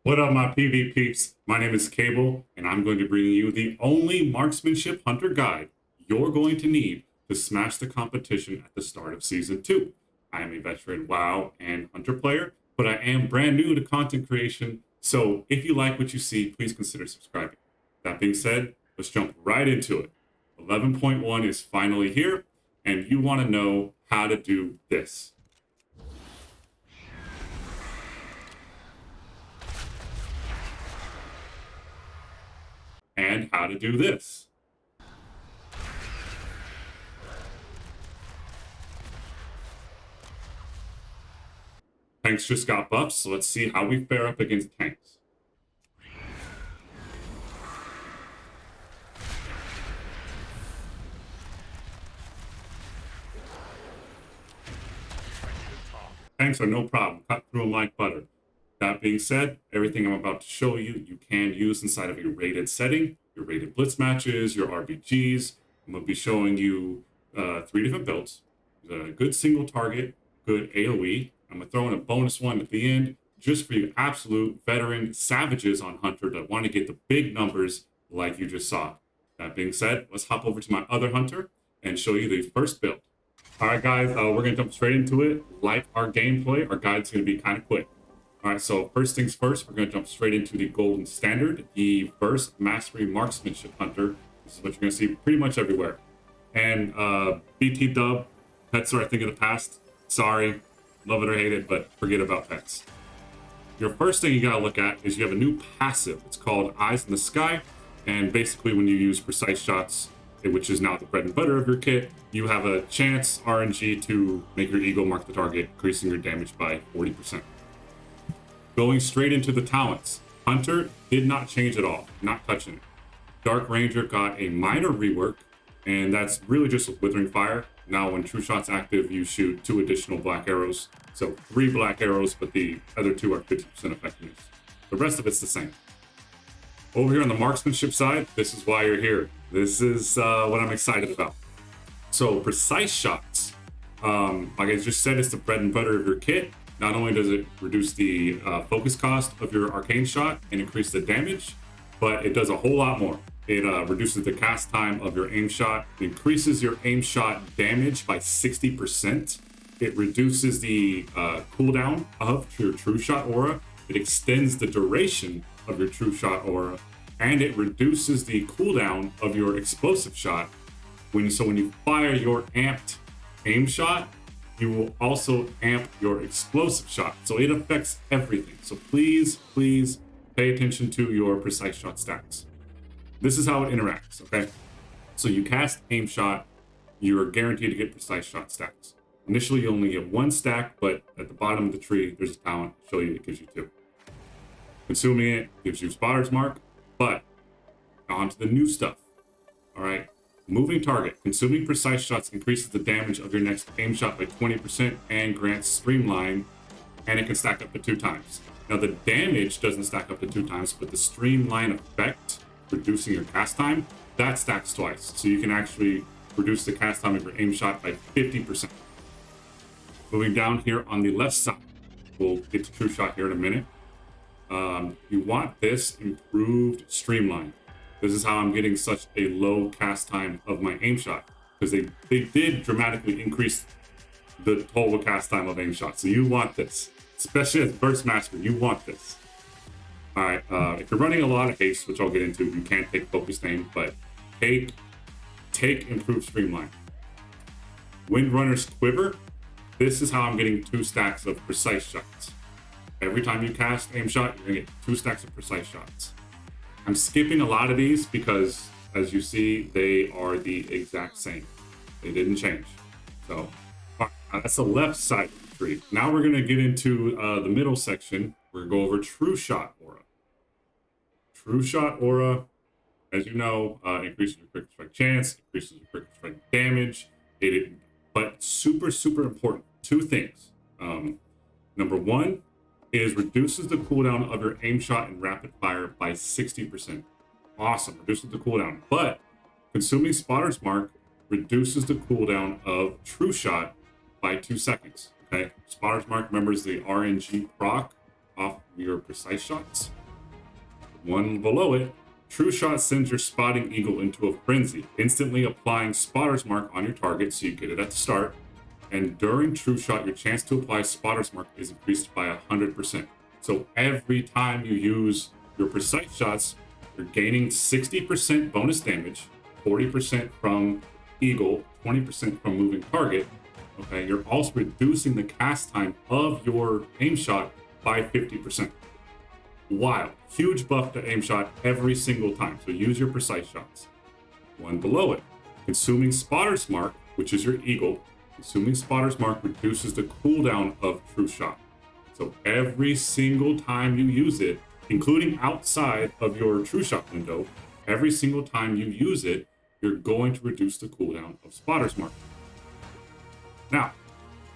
What up, my PV peeps? My name is Cable, and I'm going to bring you the only marksmanship hunter guide you're going to need to smash the competition at the start of Season 2. I am a veteran WoW and Hunter player, but I am brand new to content creation, so if you like what you see, please consider subscribing. That being said, let's jump right into it. 11.1 is finally here, and you want to know how to do this. And how to do this. Tanks just got buffs, so let's see how we fare up against tanks. Tanks are no problem, cut through them like butter. That being said, everything I'm about to show you, you can use inside of your rated setting, your rated blitz matches, your RBGs. I'm going to be showing you 3 different builds. Good single target, good AoE. I'm going to throw in a bonus one at the end, just for you absolute veteran savages on Hunter that want to get the big numbers like you just saw. That being said, let's hop over to my other Hunter and show you the first build. All right, guys, we're going to jump straight into it. Like our gameplay, our guide's going to be kind of quick. All right, so first things first, we're going to jump straight into the golden standard, the first mastery marksmanship hunter. This is what you're going to see pretty much everywhere. And BT dub, pets are a thing of the past. Sorry, love it or hate it, but forget about pets. Your first thing you got to look at is you have a new passive. It's called Eyes in the Sky. And basically when you use precise shots, which is now the bread and butter of your kit, you have a chance RNG to make your eagle mark the target, increasing your damage by 40%. Going straight into the talents, Hunter did not change at all, not touching it. Dark Ranger got a minor rework, and that's really just with Withering Fire. Now when True Shot's active, you shoot 2 additional black arrows. So 3 black arrows, but the other 2 are 50% effectiveness. The rest of it's the same. Over here on the marksmanship side, this is why you're here. This is what I'm excited about. So precise shots, like I just said, it's the bread and butter of your kit. Not only does it reduce the focus cost of your arcane shot and increase the damage, but it does a whole lot more. It reduces the cast time of your aim shot, it increases your aim shot damage by 60%. It reduces the cooldown of your true shot aura. It extends the duration of your true shot aura, and it reduces the cooldown of your explosive shot. When you fire your amped aim shot, you will also amp your explosive shot. So it affects everything. So please pay attention to your precise shot stacks. This is how it interacts, okay? So you cast aim shot, you are guaranteed to get precise shot stacks. Initially, you only get 1 stack, but at the bottom of the tree, there's a talent. I'll show you, it gives you 2. Consuming it gives you Spotter's Mark, but on to the new stuff, all right? Moving target. Consuming precise shots increases the damage of your next aim shot by 20% and grants streamline, and it can stack up to 2 times. Now the damage doesn't stack up to 2 times, but the streamline effect, reducing your cast time, that stacks twice. So you can actually reduce the cast time of your aim shot by 50%. Moving down here on the left side, we'll get to true shot here in a minute. You want this improved streamline. This is how I'm getting such a low cast time of my aim shot, because they did dramatically increase the total cast time of aim shot. So you want this, especially as burst master, you want this. All right, if you're running a lot of haste, which I'll get into, you can't take focused aim, but take improved streamline. Windrunner's Quiver. This is how I'm getting 2 stacks of precise shots. Every time you cast aim shot, you're gonna get 2 stacks of precise shots. I'm skipping a lot of these because, as you see, they are the exact same. They didn't change. So that's the left side of the tree. Now we're gonna get into the middle section. We're gonna go over True Shot Aura. True Shot Aura, as you know, increases your critical strike chance, increases your critical strike damage. But super important, 2 things. Number 1 is reduces the cooldown of your aim shot and rapid fire by 60%. Awesome, reduces the cooldown. But consuming Spotter's Mark reduces the cooldown of True Shot by 2 seconds. Okay, Spotter's Mark, remember, is the RNG proc off your precise shots. One below it, True Shot sends your spotting eagle into a frenzy, instantly applying Spotter's Mark on your target so you get it at the start. And during True Shot, your chance to apply Spotter's Mark is increased by 100%. So every time you use your precise shots, you're gaining 60% bonus damage, 40% from eagle, 20% from moving target. Okay, you're also reducing the cast time of your aim shot by 50%. Wild. Huge buff to aim shot every single time. So use your precise shots. One below it, consuming Spotter's Mark, which is your eagle. Consuming Spotter's Mark reduces the cooldown of True Shot. So every single time you use it, including outside of your True Shot window, every single time you use it, you're going to reduce the cooldown of Spotter's Mark. Now,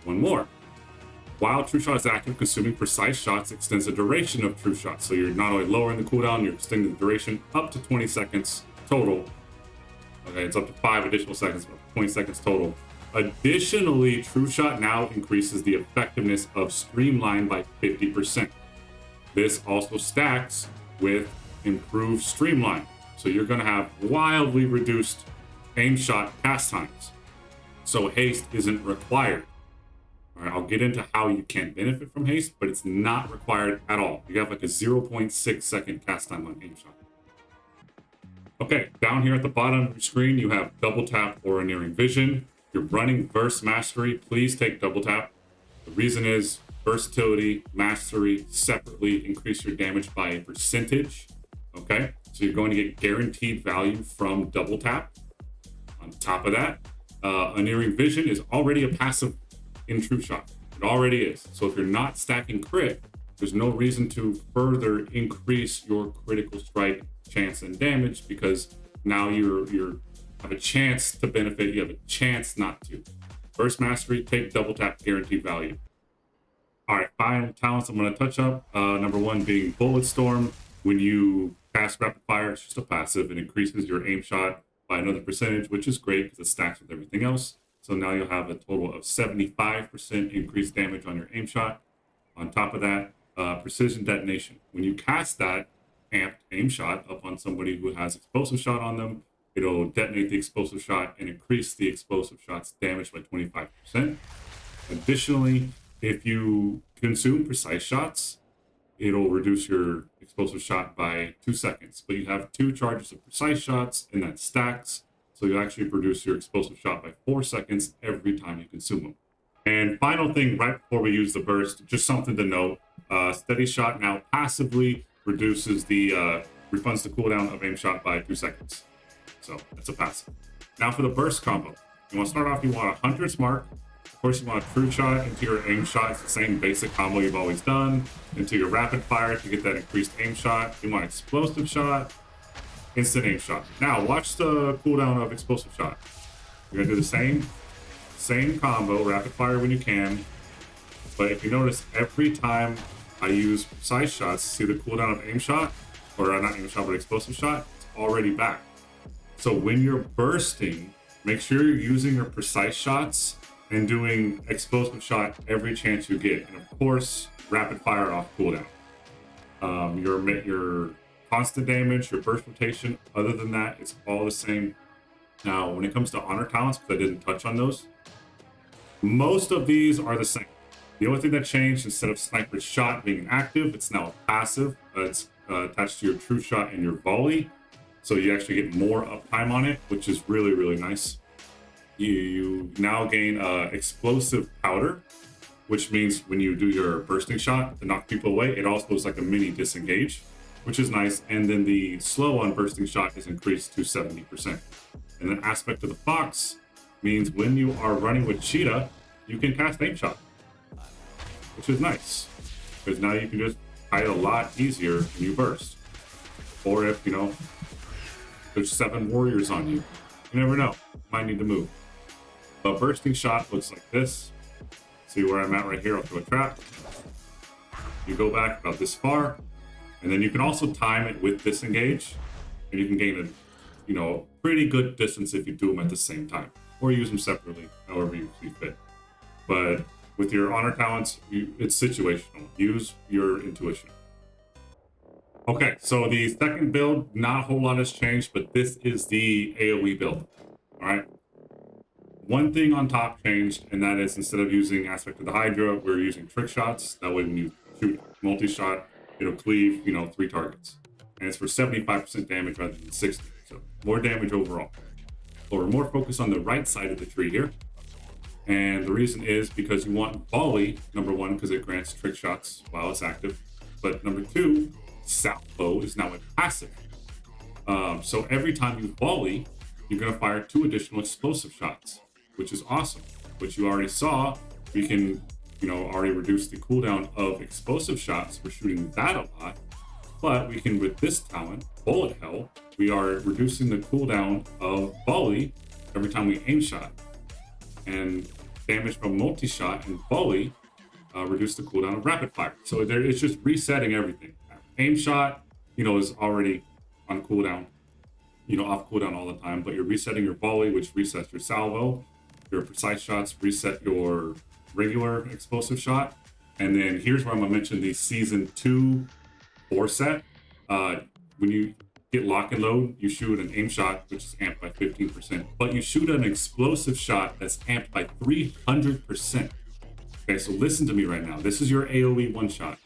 one more. While True Shot is active, consuming precise shots extends the duration of True Shot. So you're not only lowering the cooldown, you're extending the duration up to 20 seconds total. Okay, it's up to 5 additional seconds, but 20 seconds total. Additionally, True Shot now increases the effectiveness of Streamline by 50%. This also stacks with improved Streamline. So you're going to have wildly reduced aim shot cast times. So haste isn't required. All right, I'll get into how you can benefit from haste, but it's not required at all. You have like a 0.6 second cast time on aim shot. Okay, down here at the bottom of your screen, you have double tap or Unerring Vision. If you're running Burst Mastery, please take double tap. The reason is versatility, mastery separately increase your damage by a percentage. Okay, so you're going to get guaranteed value from double tap. On top of that, Unerring Vision is already a passive in True Shot. It already is. So if you're not stacking crit, there's no reason to further increase your critical strike chance and damage, because now you have a chance to benefit, you have a chance not to. Burst Mastery, take double tap, guaranteed value. All right, final talents I'm going to touch up. Number one being Bullet Storm. When you cast Rapid Fire, it's just a passive. It increases your aim shot by another percentage, which is great because it stacks with everything else. So now you'll have a total of 75% increased damage on your aim shot. On top of that, Precision Detonation. When you cast that amped aim shot up on somebody who has explosive shot on them, it'll detonate the explosive shot and increase the explosive shot's damage by 25%. Additionally, if you consume precise shots, it'll reduce your explosive shot by 2 seconds. But you have 2 charges of precise shots, and that stacks. So you actually reduce your explosive shot by 4 seconds every time you consume them. And final thing, right before we use the burst, just something to note. Steady Shot now passively reduces refunds the cooldown of aim shot by 2 seconds. So that's a passive. Now for the burst combo. You want to start off, you want a Hunter's Mark. Of course, you want a True Shot into your aim shot. It's the same basic combo you've always done. Into your Rapid Fire to get that increased aim shot. You want Explosive Shot, instant aim shot. Now watch the cooldown of Explosive Shot. You're gonna do the same combo, Rapid Fire when you can. But if you notice, every time I use precise shots, see the cooldown of aim shot, or not aim shot, but explosive shot, it's already back. So when you're bursting, make sure you're using your precise shots and doing explosive shot every chance you get. And of course, rapid fire off cooldown. Your constant damage, your burst rotation, other than that, it's all the same. Now, when it comes to honor talents, because I didn't touch on those, most of these are the same. The only thing that changed, instead of sniper shot being active, it's now a passive. It's attached to your True Shot and your volley. So you actually get more uptime on it, which is really, really nice. You now gain explosive powder, which means when you do your bursting shot to knock people away, it also is like a mini disengage, which is nice. And then the slow on bursting shot is increased to 70%. And then aspect of the fox means when you are running with Cheetah, you can cast aim shot, which is nice because now you can just hide a lot easier when you burst. Or if, there's 7 warriors on you, you never know, might need to move. A bursting shot looks like this. See where I'm at right here? I'll throw a trap. You go back about this far, and then you can also time it with disengage, and you can gain a pretty good distance if you do them at the same time, or use them separately, however you see fit. But with your honor talents, it's situational. Use your intuition. Okay, so the second build, not a whole lot has changed, but this is the AoE build. All right. One thing on top changed, and that is instead of using Aspect of the Hydra, we're using trick shots. That way, when you shoot multi-shot, it'll cleave, 3 targets. And it's for 75% damage rather than 60. So more damage overall. But we're more focused on the right side of the tree here. And the reason is because you want volley, number one, because it grants trick shots while it's active. But number two, salvo is now a passive. So every time you volley, you're going to fire 2 additional explosive shots, which is awesome. Which you already saw, we can, already reduce the cooldown of explosive shots. We're shooting that a lot. But we can, with this talent, Bullet Hell, we are reducing the cooldown of volley every time we aim shot. And damage from multi-shot and volley reduce the cooldown of rapid fire. So it's just resetting everything. Aim shot, is already on cooldown, off cooldown all the time, but you're resetting your volley, which resets your salvo. Your precise shots reset your regular explosive shot. And then here's where I'm gonna mention the season 2 4 set. When you get lock and load, you shoot an aim shot, which is amped by 15%, but you shoot an explosive shot that's amped by 300%. Okay, so listen to me right now. This is your AoE one shot.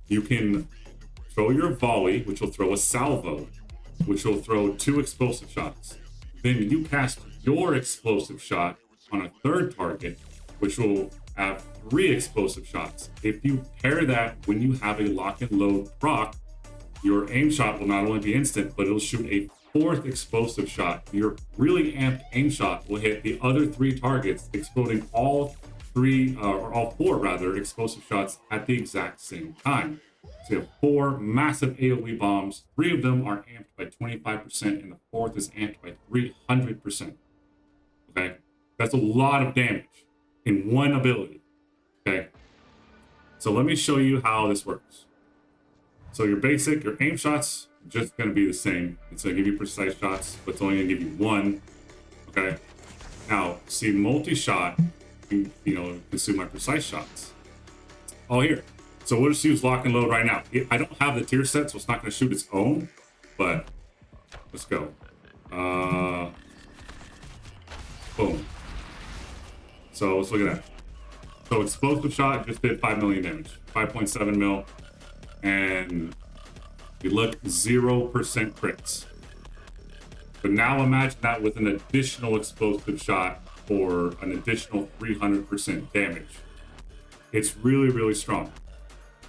You can throw your volley, which will throw a salvo, which will throw 2 explosive shots. Then you cast your explosive shot on a third target, which will have 3 explosive shots. If you pair that when you have a lock and load proc, your aim shot will not only be instant, but it'll shoot a 4th explosive shot. Your really amped aim shot will hit the other 3 targets, exploding all 3, or all 4 rather, explosive shots at the exact same time. So you have 4 massive AoE bombs. 3 of them are amped by 25%, and the 4th is amped by 300%. Okay? That's a lot of damage in one ability. Okay? So let me show you how this works. So your aim shots are just going to be the same. It's going to give you precise shots, but it's only going to give you 1. Okay? Now, see, multi-shot, consume my precise shots. Oh, here. So we'll just use lock and load right now. I don't have the tier set, so it's not going to shoot its own, but let's go. Boom. So let's look at that. So explosive shot just did 5 million damage, 5.7 mil, and you look 0% crits. But now imagine that with an additional explosive shot for an additional 300% damage. It's really, really strong.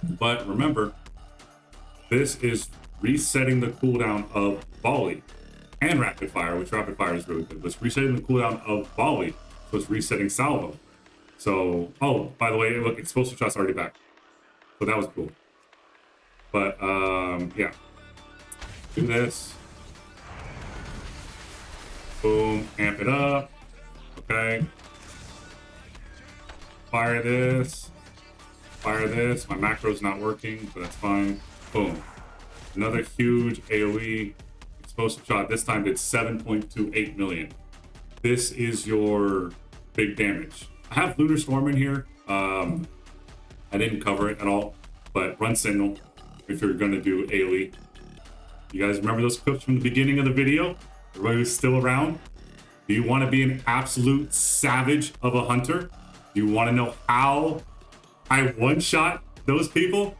But remember, this is resetting the cooldown of volley and rapid fire, which rapid fire is really good. But it's resetting the cooldown of volley, so it's resetting salvo. So, oh, by the way, look, explosive shot's already back. So that was cool. But, yeah. Do this. Boom, amp it up. Okay. Fire this. Fire this. My macro's not working, but that's fine. Boom. Another huge AoE explosive shot. This time did 7.28 million. This is your big damage. I have Lunar Storm in here. I didn't cover it at all, but run Sentinel if you're going to do AoE. You guys remember those clips from the beginning of the video? Everybody who's still around? Do you want to be an absolute savage of a hunter? Do you want to know how I one-shot those people?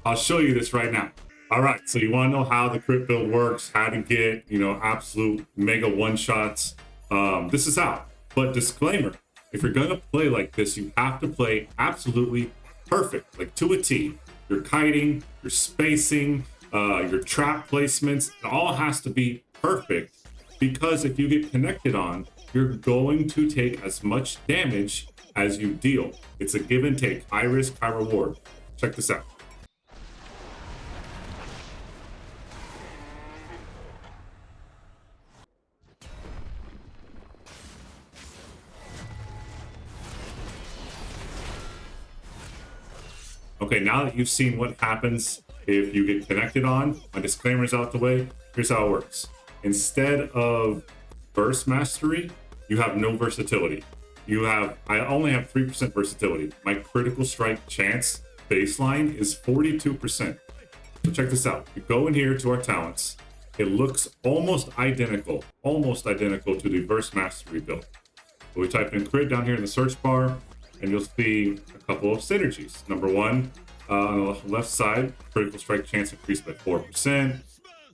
I'll show you this right now. All right, so you want to know how the crit build works, how to get, absolute mega one-shots. This is how. But disclaimer, if you're going to play like this, you have to play absolutely perfect, like to a T. Your kiting, your spacing, your trap placements, it all has to be perfect, because if you get connected on, you're going to take as much damage as you deal. It's a give and take, high risk, high reward. Check this out. Okay, now that you've seen what happens if you get connected on, my disclaimer's out the way. Here's how it works. Instead of burst mastery, you have no versatility. I only have 3% versatility. My critical strike chance baseline is 42%. So check this out. You go in here to our talents. It looks almost identical to the Burst Mastery build. So we type in crit down here in the search bar, and you'll see a couple of synergies. Number one, on the left side, critical strike chance increased by 4%.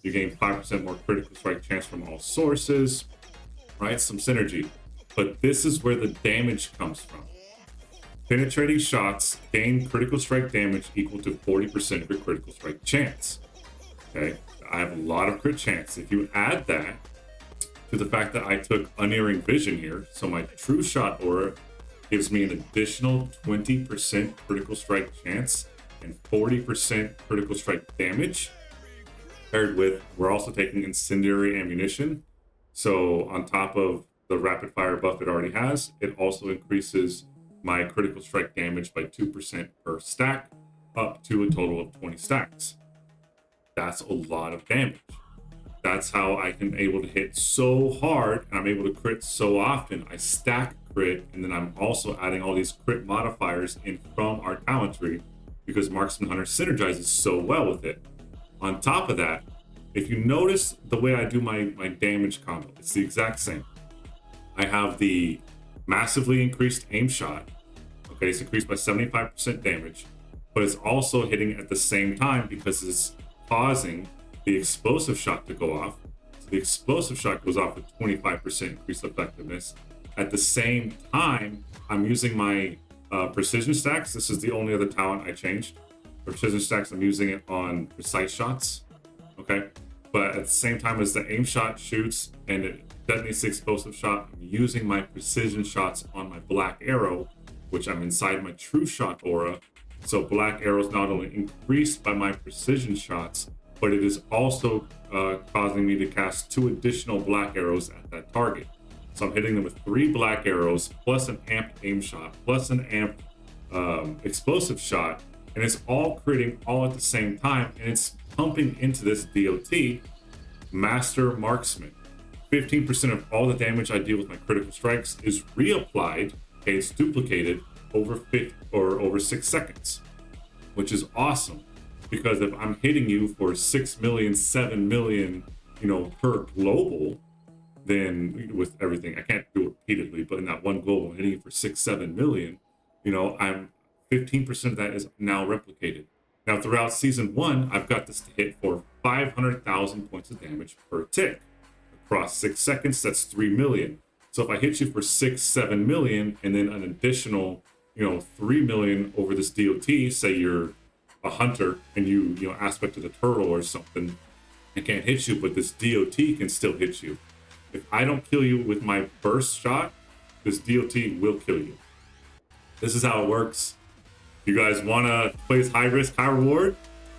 You gain 5% more critical strike chance from all sources, right? Some synergy. But this is where the damage comes from. Penetrating shots gain critical strike damage equal to 40% of your critical strike chance. Okay, I have a lot of crit chance. If you add that to the fact that I took unerring vision here, so my true shot aura gives me an additional 20% critical strike chance and 40% critical strike damage, paired with we're also taking incendiary ammunition. So on top of the rapid fire buff it already has, it also increases my critical strike damage by 2% per stack, up to a total of 20 stacks. That's a lot of damage. That's how I can able to hit so hard, and I'm able to crit so often. I stack crit, and then I'm also adding all these crit modifiers in from our talent tree because Marksman Hunter synergizes so well with it. On top of that, if you notice the way I do my damage combo, it's the exact same. I have the massively increased aim shot. Okay, it's increased by 75% damage, but it's also hitting at the same time because it's causing the explosive shot to go off. So the explosive shot goes off with 25% increased effectiveness. At the same time, I'm using my precision stacks. This is the only other talent I changed. For precision stacks, I'm using it on precise shots. Okay, but at the same time as the aim shot shoots and it detonates the explosive shot, I'm using my precision shots on my black arrow, which I'm inside my true shot aura. So black arrows not only increased by my precision shots, but it is also causing me to cast 2 additional black arrows at that target. So I'm hitting them with 3 black arrows, plus an amped aim shot, plus an amped explosive shot, and it's all critting all at the same time, and it's pumping into this DOT, Master Marksman. 15% of all the damage I deal with my critical strikes is reapplied. Okay, it's duplicated over 6 seconds, which is awesome. Because if I'm hitting you for 6 million, 7 million, per global, then with everything, I can't do it repeatedly, but in that one global, I'm hitting you for 6, 7 million, I'm 15% of that is now replicated. Now, throughout season 1, I've got this to hit for 500,000 points of damage per tick. Across 6 seconds, that's 3 million. So if I hit you for 6, 7 million, and then an additional, 3 million over this DOT, say you're a hunter and you aspect of the turtle or something, I can't hit you, but this DOT can still hit you. If I don't kill you with my burst shot, this DOT will kill you. This is how it works. If you guys want to play high risk, high reward,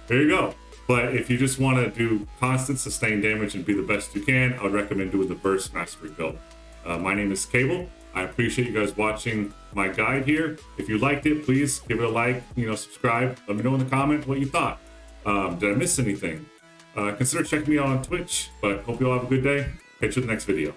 there you go. But if you just want to do constant sustained damage and be the best you can, I would recommend doing the Burst Mastery build. My name is Cable. I appreciate you guys watching my guide here. If you liked it, please give it a like, subscribe. Let me know in the comment what you thought. Did I miss anything? Consider checking me out on Twitch, but hope you all have a good day. Catch you in the next video.